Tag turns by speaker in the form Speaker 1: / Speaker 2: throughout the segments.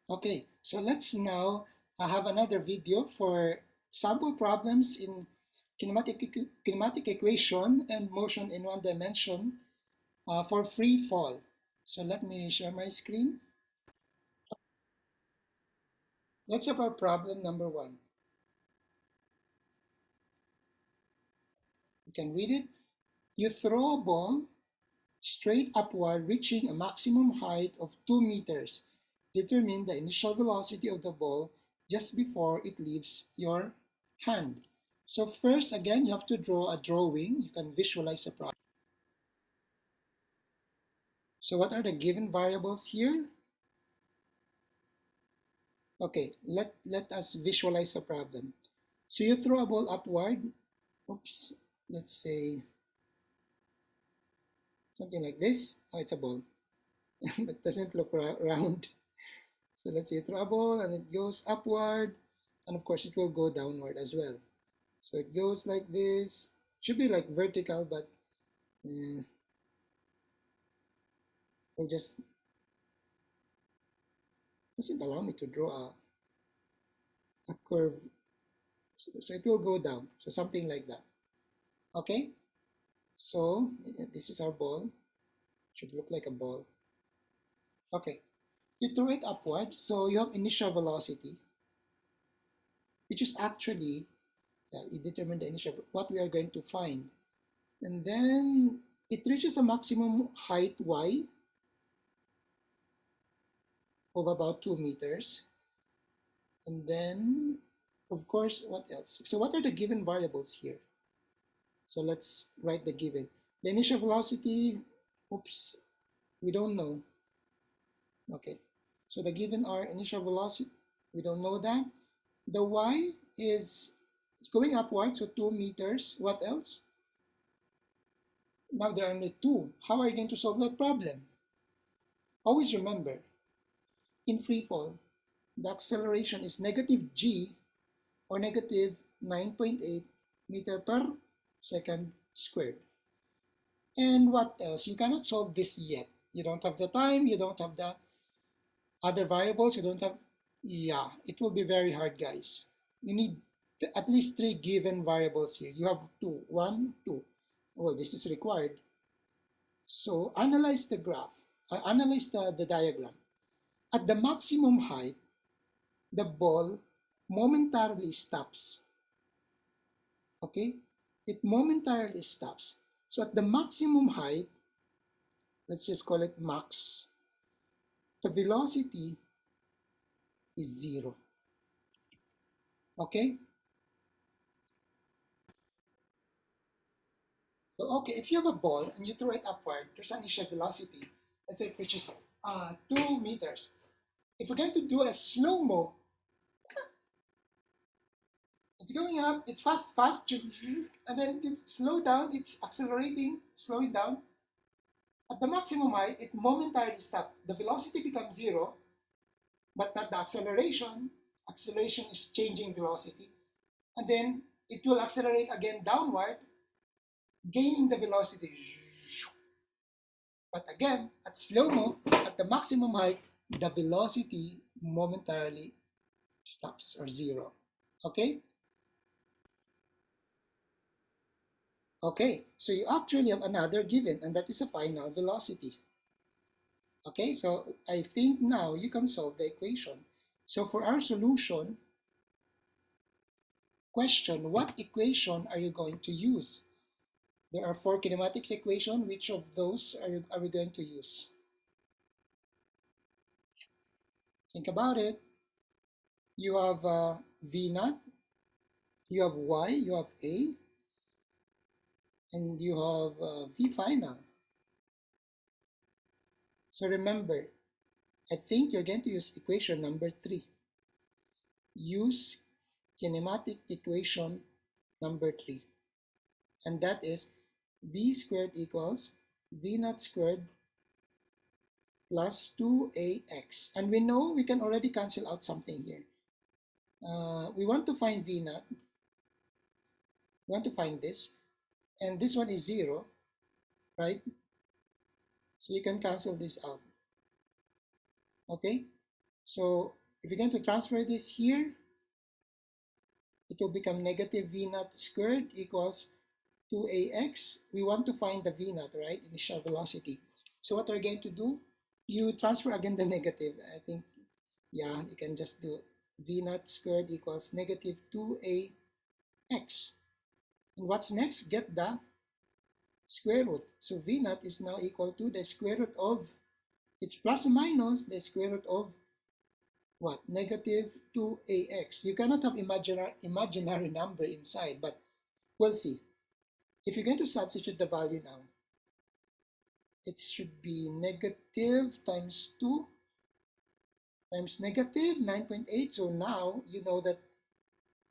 Speaker 1: Okay, so let's now have another video for sample problems in kinematic equation and motion in one dimension for free fall. So let me share my screen. Let's have our problem number one. You can read it. You throw a ball straight upward, reaching a maximum height of 2 meters. Determine the initial velocity of the ball just before it leaves your hand. So first, again, you have to draw a drawing. You can visualize a problem. So what are the given variables here? Okay, let us visualize a problem. So you throw a ball upward. Oops, let's say something like this. Oh, it's a ball, but doesn't look round. So let's say throw a ball and it goes upward, and of course it will go downward as well. So it goes like this. Should be like vertical, but we'll just doesn't allow me to draw a curve. So it will go down. So something like that. Okay. So this is our ball. Should look like a ball. Okay. You throw it upward. So you have initial velocity, which is actually you determine the initial what we are going to find. And then it reaches a maximum height y of about 2 meters. And then, of course, what else? So what are the given variables here? So let's write the given. The initial velocity, oops, we don't know. Okay, so the given are initial velocity, we don't know that. The y is, it's going upward, so 2 meters. What else? Now there are only two. How are you going to solve that problem? Always remember, in free fall, the acceleration is negative g or negative 9.8 meter per second squared. And what else? You cannot solve this yet. You don't have the time, you don't have the other variables, you don't have, yeah, it will be very hard, guys. You need at least three given variables here. You have two, one, two. Well, this is required. So analyze the graph, analyze the diagram. At the maximum height, the ball momentarily stops. Okay, it momentarily stops. So at the maximum height, let's just call it max, the velocity is zero. Okay, so okay, if you have a ball and you throw it upward, there's an initial velocity. Let's say it reaches 2 meters. If we're going to do a slow-mo, it's going up, it's fast, fast, and then it's slow down, it's accelerating, slowing down. At the maximum height, it momentarily stops. The velocity becomes zero, but not the acceleration. Acceleration is changing velocity. And then it will accelerate again downward, gaining the velocity. But again, at slow-mo, at the maximum height, the velocity momentarily stops or zero. Okay? Okay, so you actually have another given, and that is a final velocity. Okay, so I think now you can solve the equation. So for our solution, question, what equation are you going to use? There are four kinematics equations. Which of those are we going to use? Think about it. You have V naught, you have Y, you have A, and you have V final. So remember, I think you're going to use equation number 3. Use kinematic equation number 3. And that is V squared equals V naught squared plus 2AX. And we know we can already cancel out something here. We want to find V naught. We want to find this. And this one is 0, right? So you can cancel this out. Okay? So if you're going to transfer this here, it will become negative v naught squared equals 2ax. We want to find the v naught, right? Initial velocity. So what are you going to do? You transfer again the negative. I think, yeah, you can just do v naught squared equals negative 2ax. And what's next? Get the square root. So v naught is now equal to the square root of, it's plus or minus the square root of what? Negative 2ax. You cannot have imaginary number inside, but we'll see. If you're going to substitute the value now, it should be negative times 2 times negative 9.8. So now you know that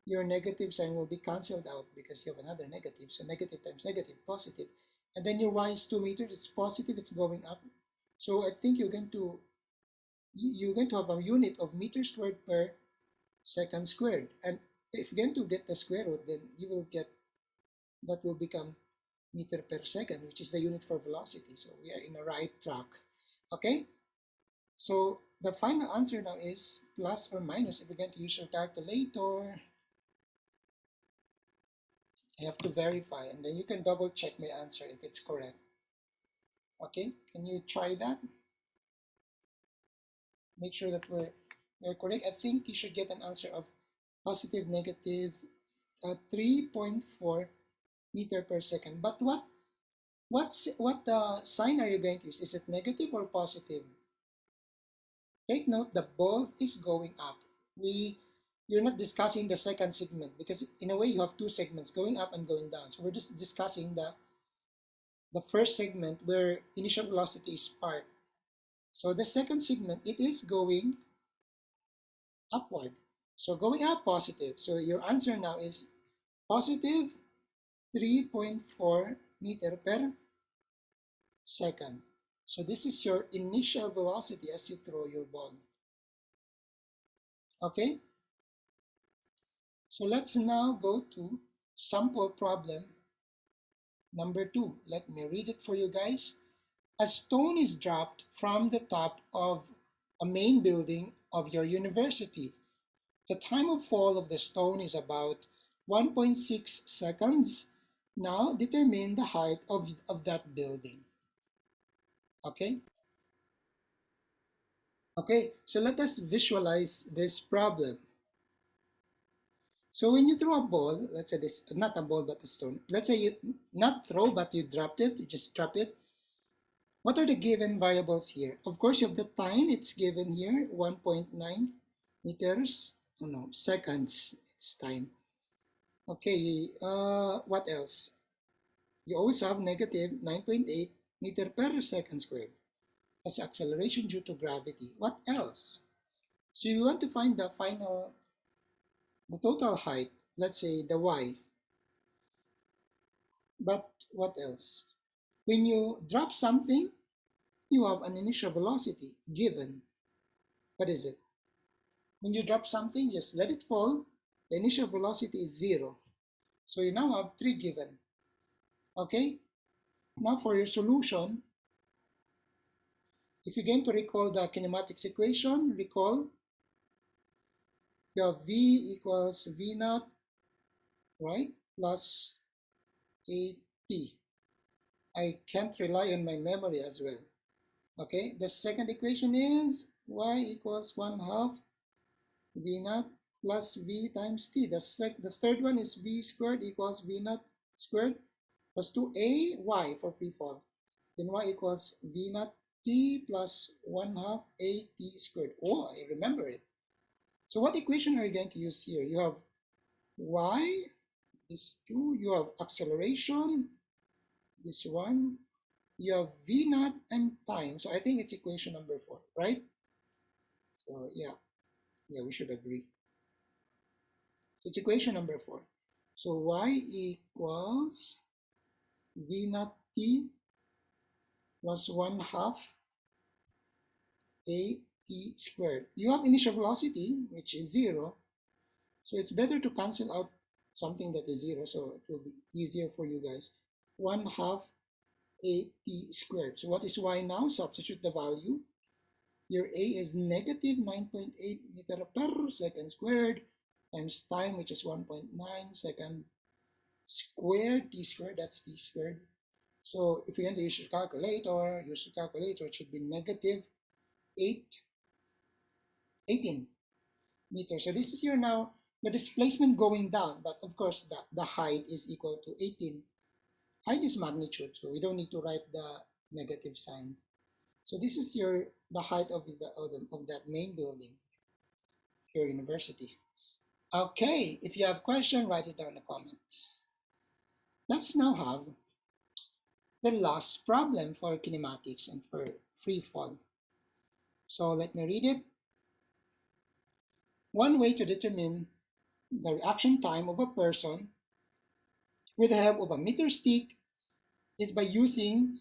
Speaker 1: your negative sign will be cancelled out because you have another negative. So negative times negative, positive. And then your y is 2 meters, it's positive, it's going up. So I think you're going to have a unit of meters squared per second squared. And if you're going to get the square root, then you will get, that will become meter per second, which is the unit for velocity. So we are in the right track. Okay? So the final answer now is plus or minus. If you're going to use your calculator, I have to verify, and then you can double check my answer if it's correct. Okay? Can you try that? Make sure that we're correct. I think you should get an answer of positive, negative 3.4 meter per second. But what sign are you going to use? Is it negative or positive? Take note, the ball is going up. You're not discussing the second segment because in a way you have two segments going up and going down. So we're just discussing the first segment where initial velocity is spark. So the second segment, it is going upward. So going up, positive. So your answer now is positive 3.4 meter per second. So this is your initial velocity as you throw your ball. Okay? So let's now go to sample problem number 2. Let me read it for you guys. A stone is dropped from the top of a main building of your university. The time of fall of the stone is about 1.6 seconds. Now determine the height of that building. Okay? Okay, so let us visualize this problem. So when you throw a ball, let's say this, not a ball but a stone. Let's say you not throw but you dropped it, you just drop it. What are the given variables here? Of course, you have the time, it's given here, 1.9 meters, oh no, seconds, it's time. Okay, what else? You always have negative 9.8 meter per second squared as acceleration due to gravity. What else? So you want to find the total height, let's say the y. But what else? When you drop something, you have an initial velocity given. What is it? When you drop something, just let it fall. The initial velocity is 0. So you now have 3 given. Okay? Now for your solution, if you're going to recall the kinematics equation, recall you have V equals V naught, right, plus AT. I can't rely on my memory as well. Okay, the second equation is y equals 1 half V naught plus V times T. The third one is V squared equals V naught squared plus 2AY for free fall. Then y equals V naught T plus 1 half AT squared. Oh, I remember it. So what equation are you going to use here? You have y, this 2, you have acceleration, this one, you have v naught and time. So I think it's equation number 4, right? So yeah, we should agree. So it's equation number 4. So y equals v naught t plus 1 half a t squared. You have initial velocity, which is 0. So it's better to cancel out something that is 0, so it will be easier for you guys. 1 half a t squared. So what is y now? Substitute the value. Your A is negative 9.8 meter per second squared times time, which is 1.9 second squared, t squared, that's t squared. So if you're going to use your calculator, it should be negative 8, 18 meters. So this is your now, the displacement going down, but of course the height is equal to 18. Height is magnitude, so we don't need to write the negative sign. So this is the height of that main building, your university. Okay, if you have question, write it down in the comments. Let's now have the last problem for kinematics and for free fall. So let me read it. One way to determine the reaction time of a person with the help of a meter stick is by using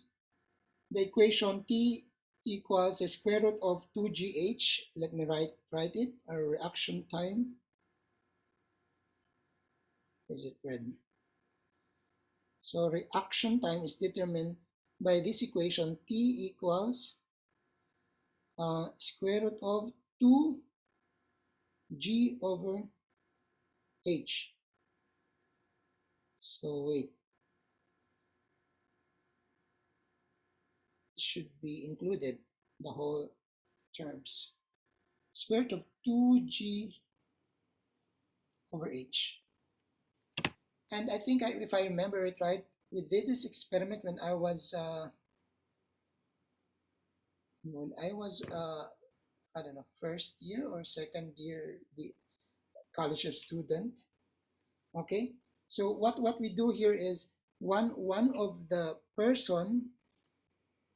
Speaker 1: the equation T equals the square root of 2gh. Let me write it. Our reaction time. Is it red? So reaction time is determined by this equation T equals square root of 2g over h. So wait, it should be included, the whole terms. Square root of 2g over h. And I think if I remember it right, we did this experiment when I was I don't know, first year or second year college student. Okay, so what we do here is one of the person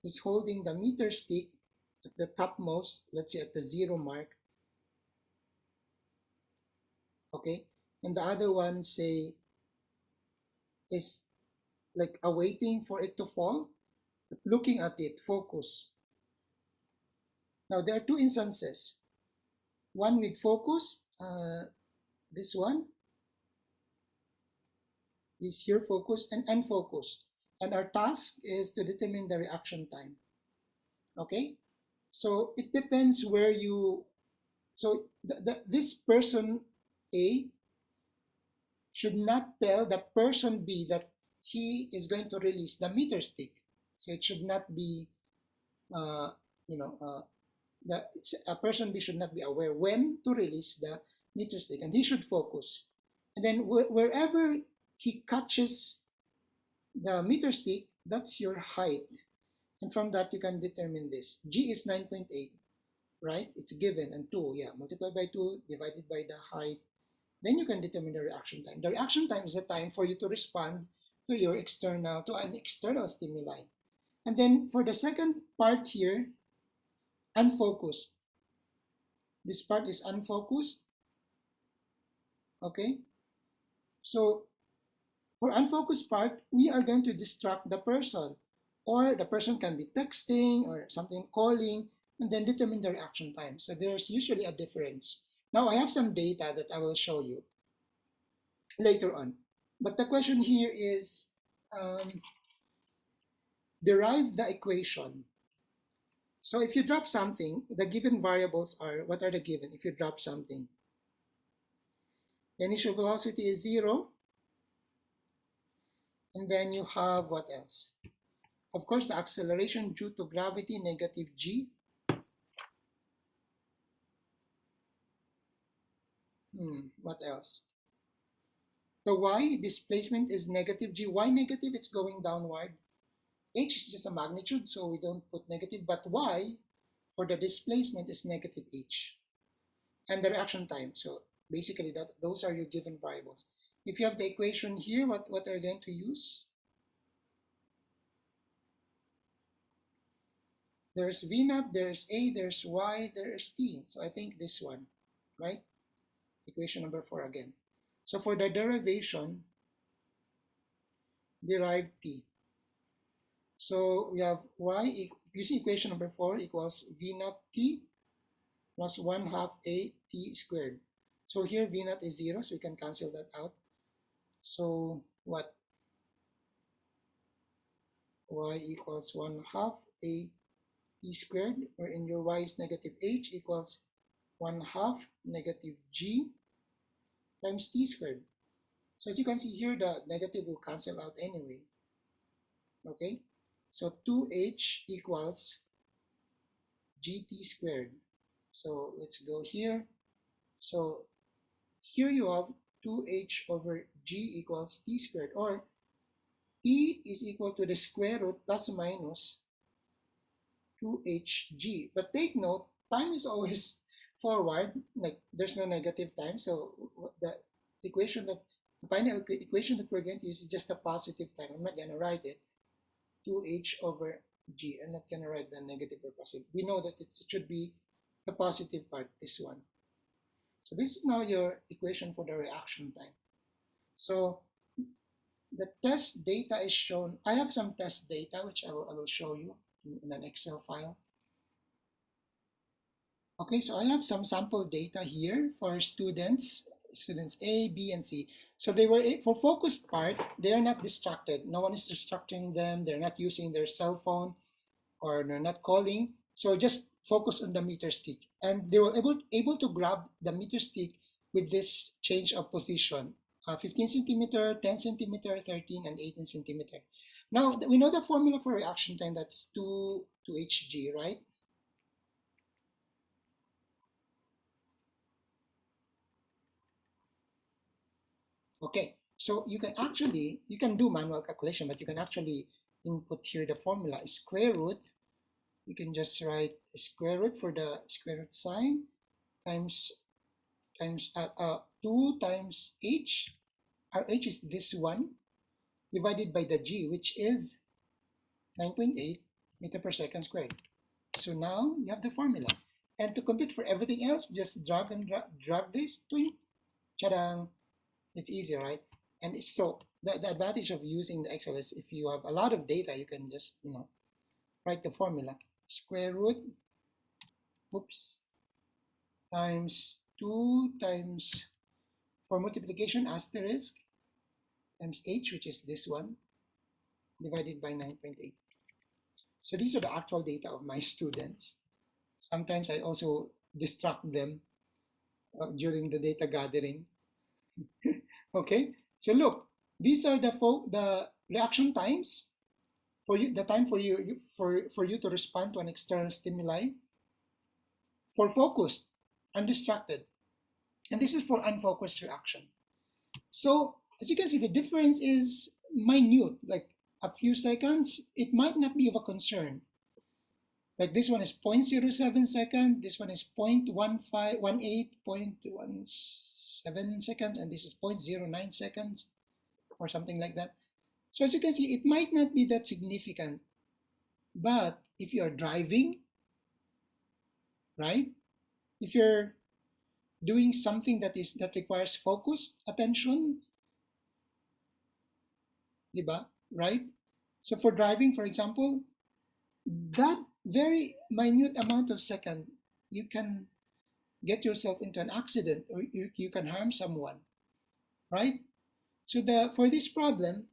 Speaker 1: is holding the meter stick at the topmost, let's say at the 0 mark. Okay, and the other one say is like awaiting for it to fall, looking at it, focus. Now there are two instances, one with focus, this one is here focus and unfocused, and our task is to determine the reaction time. Okay, so it depends where you, so this person A should not tell the person B that he is going to release the meter stick. So it should not be, uh, you know, the, a person B should not be aware when to release the meter stick, and he should focus. And then wherever he catches the meter stick, that's your height. And from that, you can determine this. G is 9.8, right? It's given, and 2, yeah, multiplied by 2, divided by the height. Then you can determine the reaction time. The reaction time is the time for you to respond to an external stimuli. And then for the second part here, unfocused. This part is unfocused, okay? So for unfocused part, we are going to distract the person, or the person can be texting or something, calling, and then determine the reaction time. So there's usually a difference. Now I have some data that I will show you later on. But the question here is, derive the equation. So if you drop something, the given variables are, what are the given? If you drop something, the initial velocity is 0, and then you have what else? Of course, the acceleration due to gravity, negative g. What else? The y displacement is negative g. Why negative? It's going downward. H is just a magnitude, so we don't put negative, but y for the displacement is negative h. And the reaction time. So basically those are your given variables. If you have the equation here, what are you going to use? There's V naught, there's A, there's Y, there's T. So I think this one, right? Equation number 4 again. So for the derivation, derive T. So we have Y, using equation number 4 equals V naught T plus 1/2 A T squared. So here V naught is 0, so we can cancel that out. So what? Y equals 1/2 A t squared, wherein your y is negative h equals 1 half negative g times t squared. So as you can see here, the negative will cancel out anyway. Okay, so 2h equals gt squared. So let's go here. So here you have 2h over g equals t squared, or e is equal to the square root plus minus 2hg. But take note, time is always forward, like there's no negative time. So the equation that the final equation that we're going to use is just a positive time. I'm not going to write it 2h over g. I'm not going to write the negative or positive. We know that it should be the positive part, this one. So this is now your equation for the reaction time. So the test data is shown. I have some test data which I will show you in an Excel file. Okay, so I have some sample data here for students A, B, and C. So they were, for focused part, they are not distracted. No one is distracting them. They're not using their cell phone or they're not calling. So just focus on the meter stick. And they were able to grab the meter stick with this change of position, 15 centimeter, 10 centimeter, 13, and 18 centimeter. Now, we know the formula for reaction time, that's 2 to Hg, right? Okay, so you can do manual calculation, but you can actually input here the formula, square root. You can just write square root for the square root sign times 2 times h. Our h is this one divided by the g, which is 9.8 meter per second squared. So now you have the formula. And to compute for everything else, just drag and drag this. Twink, chadang. It's easy, right? And so the advantage of using the Excel is if you have a lot of data, you can just, write the formula. Square root, oops, times 2 times, for multiplication, asterisk, times h, which is this one, divided by 9.8. So these are the actual data of my students. Sometimes I also distract them during the data gathering. Okay, so look, these are the reaction times for you, the time for you to respond to an external stimuli, for focused, undistracted, and this is for unfocused reaction. So as you can see, the difference is minute, like a few seconds. It might not be of a concern. Like this one is 0.07 second, this one is 0.18 seconds, and this is 0.09 seconds, or something like that. So as you can see, it might not be that significant, but if you are driving, right? If you're doing something that requires focused attention, diba? Right? So for driving, for example, that very minute amount of second, you can get yourself into an accident, or you can harm someone, right? So for this problem,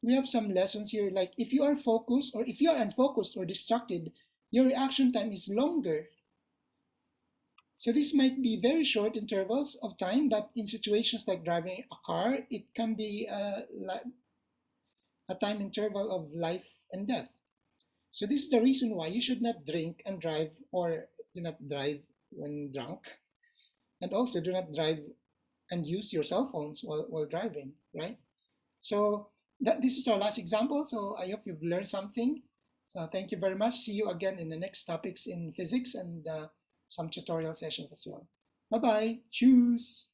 Speaker 1: we have some lessons here, like if you are focused or if you are unfocused or distracted, your reaction time is longer. So this might be very short intervals of time, but in situations like driving a car, it can be a time interval of life and death. So this is the reason why you should not drink and drive, or do not drive when drunk, and also do not drive and use your cell phones while driving, right? So this is our last example. So I hope you've learned something. So thank you very much. See you again in the next topics in physics and some tutorial sessions as well. Bye-bye. Choose.